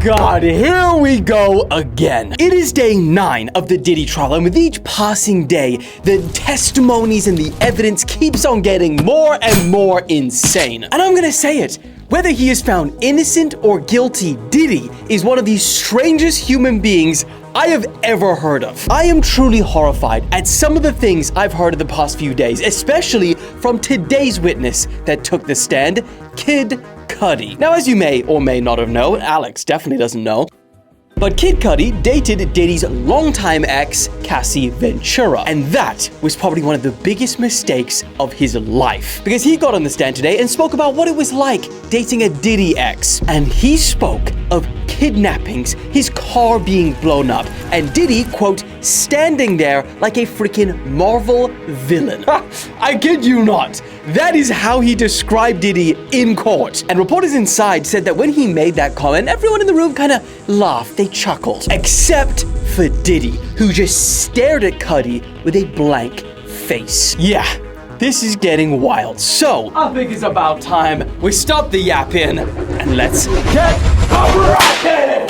God, here we go again. It is day 9 of the Diddy trial, and with each passing day, the testimonies and the evidence keeps on getting more and more insane. And I'm gonna say it, whether he is found innocent or guilty, Diddy is one of the strangest human beings I have ever heard of. I am truly horrified at some of the things I've heard in the past few days, especially from today's witness that took the stand, Kid Cudi. Now, as you may or may not have known, Alex definitely doesn't know, but Kid Cudi dated Diddy's longtime ex, Cassie Ventura. And that was probably one of the biggest mistakes of his life. Because he got on the stand today and spoke about what it was like dating a Diddy ex. And he spoke of kidnappings, his car being blown up, and Diddy, quote, standing there like a freaking Marvel villain. I kid you not. That is how he described Diddy in court. And reporters inside said that when he made that comment, everyone in the room kind of laughed, they chuckled. Except for Diddy, who just stared at Cudi with a blank face. Yeah, this is getting wild. So, I think it's about time we stop the yapping and let's get rockin'!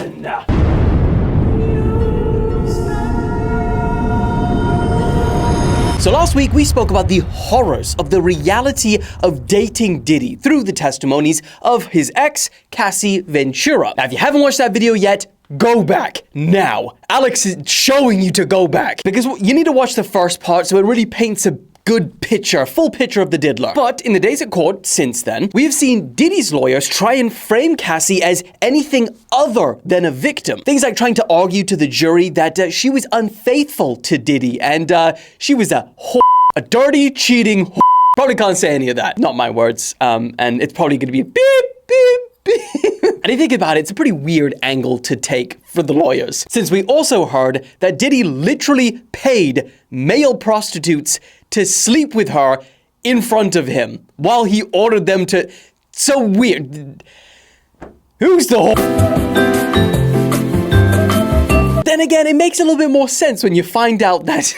So last week, we spoke about the horrors of the reality of dating Diddy through the testimonies of his ex, Cassie Ventura. Now, if you haven't watched that video yet, go back now. Alex is showing you to go back because you need to watch the first part so it really paints a good picture, full picture of the diddler. But in the days at court since then, we have seen Diddy's lawyers try and frame Cassie as anything other than a victim. Things like trying to argue to the jury that she was unfaithful to Diddy and she was a dirty, cheating whore. Probably can't say any of that. Not my words. And it's probably gonna be beep, beep, beep. And if you think about it, it's a pretty weird angle to take for the lawyers, since we also heard that Diddy literally paid male prostitutes to sleep with her in front of him while he ordered them to. So weird. Who's the whore? Then again, it makes a little bit more sense when you find out that.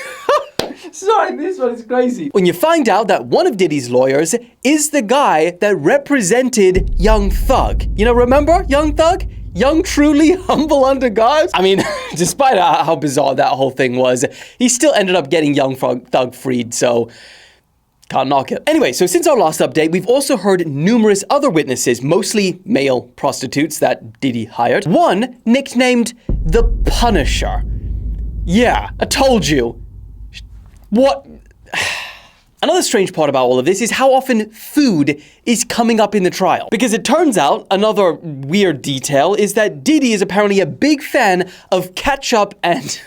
Sorry, this one is crazy. When you find out that one of Diddy's lawyers is the guy that represented Young Thug. You know, remember Young Thug? Young, truly, humble under God. I mean, despite how bizarre that whole thing was, he still ended up getting Young Thug freed, so can't knock it. Anyway, so since our last update, we've also heard numerous other witnesses, mostly male prostitutes that Diddy hired. One nicknamed the Punisher. Yeah, I told you. What? Another strange part about all of this is how often food is coming up in the trial. Because it turns out, another weird detail is that Diddy is apparently a big fan of ketchup and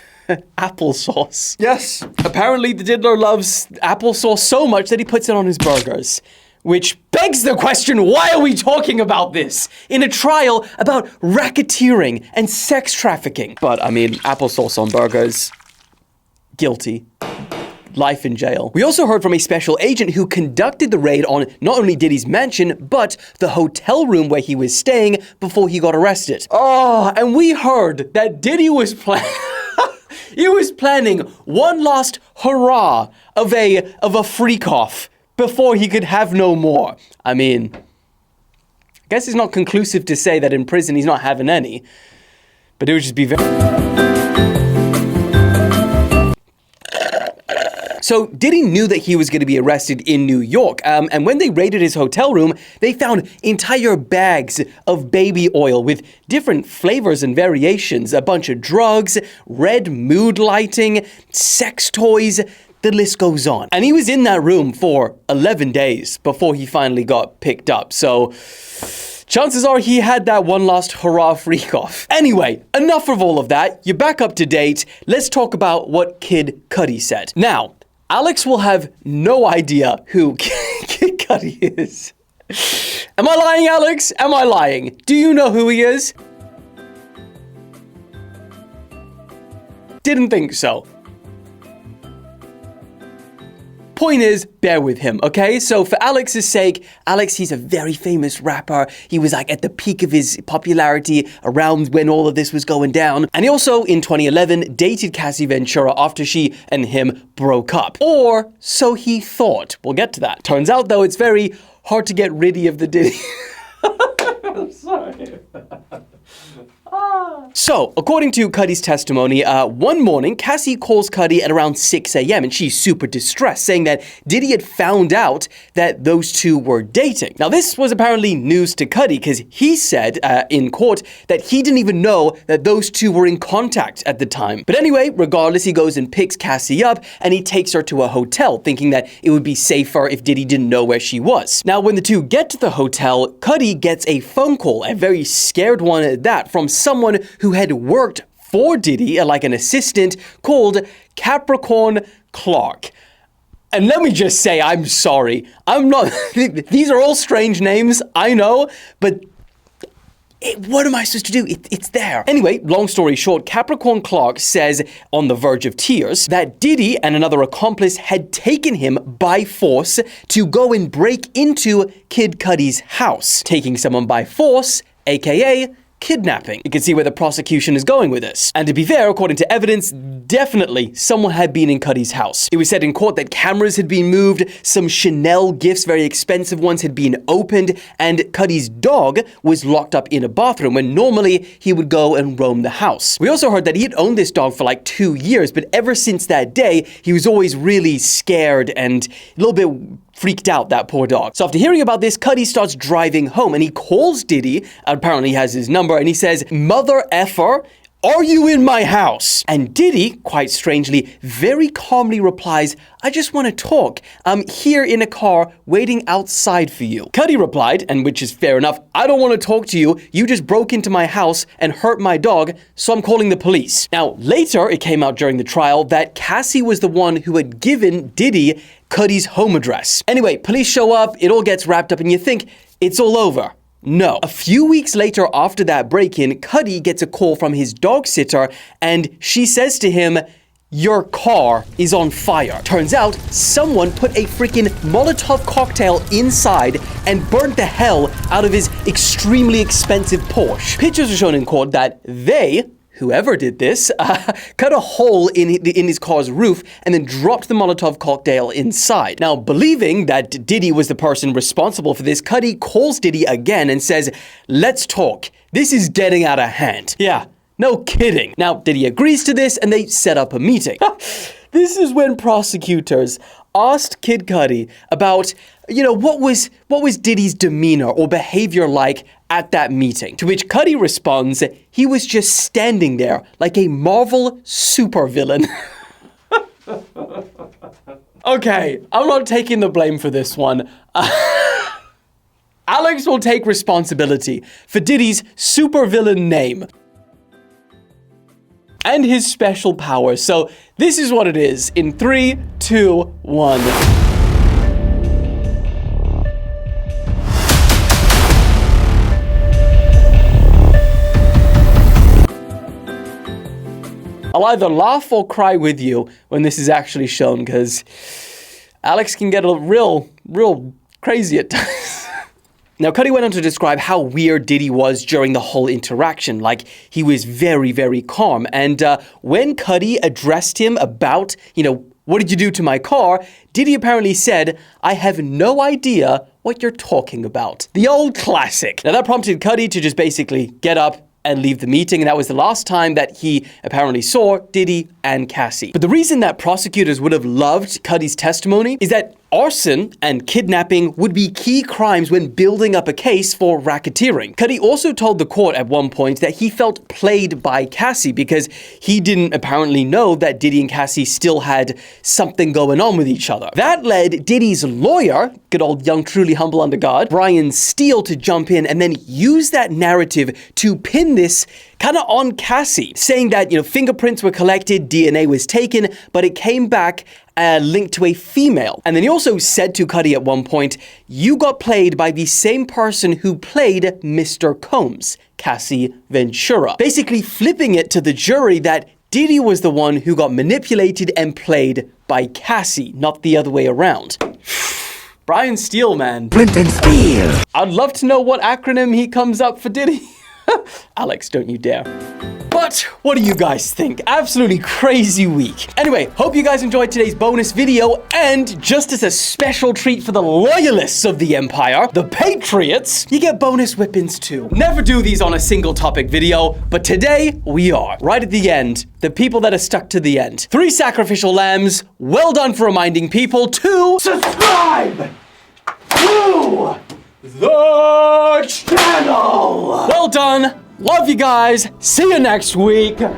applesauce. Yes, apparently the diddler loves applesauce so much that he puts it on his burgers. Which begs the question, why are we talking about this in a trial about racketeering and sex trafficking? But I mean, applesauce on burgers, guilty. Life in jail. We also heard from a special agent who conducted the raid on not only Diddy's mansion, but the hotel room where he was staying before he got arrested. Oh, and we heard that Diddy was he was planning one last hurrah of a freak-off before he could have no more. I mean, I guess it's not conclusive to say that in prison he's not having any, but it would just be very... So Diddy knew that he was going to be arrested in New York, and when they raided his hotel room, they found entire bags of baby oil with different flavors and variations, a bunch of drugs, red mood lighting, sex toys, the list goes on. And he was in that room for 11 days before he finally got picked up, so chances are he had that one last hurrah freak off. Anyway, enough of all of that, you're back up to date, let's talk about what Kid Cudi said. Now, Alex will have no idea who Kid Cudi is. Am I lying, Alex? Am I lying? Do you know who he is? Didn't think so. Point is, bear with him, okay? So for Alex's sake, Alex, he's a very famous rapper. He was like at the peak of his popularity around when all of this was going down. And he also, in 2011, dated Cassie Ventura after she and him broke up. Or so he thought. We'll get to that. Turns out, though, it's very hard to get rid of the Diddy. I'm sorry. So, according to Cudi's testimony, one morning, Cassie calls Cudi at around 6 a.m. and she's super distressed, saying that Diddy had found out that those two were dating. Now, this was apparently news to Cudi because he said in court that he didn't even know that those two were in contact at the time. But anyway, regardless, he goes and picks Cassie up and he takes her to a hotel, thinking that it would be safer if Diddy didn't know where she was. Now, when the two get to the hotel, Cudi gets a phone call, a very scared one at that, from someone who had worked for Diddy, like an assistant, called Capricorn Clark. And let me just say, I'm sorry. I'm not... These are all strange names, I know, but... what am I supposed to do? It's there. Anyway, long story short, Capricorn Clark says, on the verge of tears, that Diddy and another accomplice had taken him by force to go and break into Kid Cudi's house. Taking someone by force, aka... kidnapping. You can see where the prosecution is going with this. And to be fair, according to evidence, definitely someone had been in Cudi's house. It was said in court that cameras had been moved, some Chanel gifts, very expensive ones, had been opened, and Cudi's dog was locked up in a bathroom when normally he would go and roam the house. We also heard that he had owned this dog for like 2 years, but ever since that day, he was always really scared and a little bit freaked out, that poor dog. So after hearing about this, Cudi starts driving home and he calls Diddy, apparently he has his number, and he says, "Mother effer, are you in my house?" And Diddy, quite strangely, very calmly replies, "I just want to talk. I'm here in a car waiting outside for you." Cudi replied, and which is fair enough, "I don't want to talk to you. You just broke into my house and hurt my dog, so I'm calling the police." Now, later, it came out during the trial that Cassie was the one who had given Diddy Cudi's home address. Anyway, police show up, it all gets wrapped up, and you think it's all over. No. A few weeks later after that break-in, Cudi gets a call from his dog sitter, and she says to him, "Your car is on fire." Turns out, someone put a freaking Molotov cocktail inside and burnt the hell out of his extremely expensive Porsche. Pictures are shown in court that they, whoever did this, cut a hole in his car's roof and then dropped the Molotov cocktail inside. Now, believing that Diddy was the person responsible for this, Cudi calls Diddy again and says, "Let's talk. This is getting out of hand." Yeah, no kidding. Now, Diddy agrees to this and they set up a meeting. This is when prosecutors asked Kid Cudi about, what was Diddy's demeanor or behavior like at that meeting? To which Cudi responds, he was just standing there like a Marvel supervillain. Okay, I'm not taking the blame for this one. Alex will take responsibility for Diddy's supervillain name and his special powers. So this is what it is in 3, 2, 1. I'll either laugh or cry with you when this is actually shown, because Alex can get a real crazy at times. Now, Cudi went on to describe how weird Diddy was during the whole interaction. Like, he was very, very calm. And when Cudi addressed him about, what did you do to my car? Diddy apparently said, "I have no idea what you're talking about." The old classic. Now, that prompted Cudi to just basically get up and leave the meeting, and that was the last time that he apparently saw Diddy and Cassie. But the reason that prosecutors would have loved Cudi's testimony is that arson and kidnapping would be key crimes when building up a case for racketeering. Cudi also told the court at one point that he felt played by Cassie because he didn't apparently know that Diddy and Cassie still had something going on with each other. That led Diddy's lawyer, good old young, truly humble under God, Brian Steele, to jump in and then use that narrative to pin this kind of on Cassie, saying that, fingerprints were collected, DNA was taken, but it came back linked to a female. And then he also said to Cudi at one point, "You got played by the same person who played Mr. Combs, Cassie Ventura." Basically flipping it to the jury that Diddy was the one who got manipulated and played by Cassie, not the other way around. Brian Steele, man. Flint and Steel. I'd love to know what acronym he comes up for Diddy. Alex, don't you dare. But what do you guys think? Absolutely crazy week. Anyway, hope you guys enjoyed today's bonus video, and just as a special treat for the loyalists of the Empire, the Patriots, you get bonus whippings too. Never do these on a single topic video, but today we are. Right at the end, the people that are stuck to the end. 3 sacrificial lambs, well done for reminding people to subscribe to the channel. Well done. Love you guys. See you next week. Woo!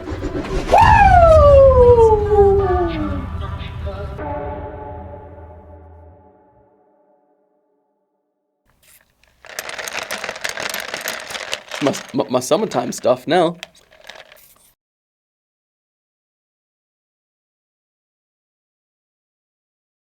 My summertime stuff now.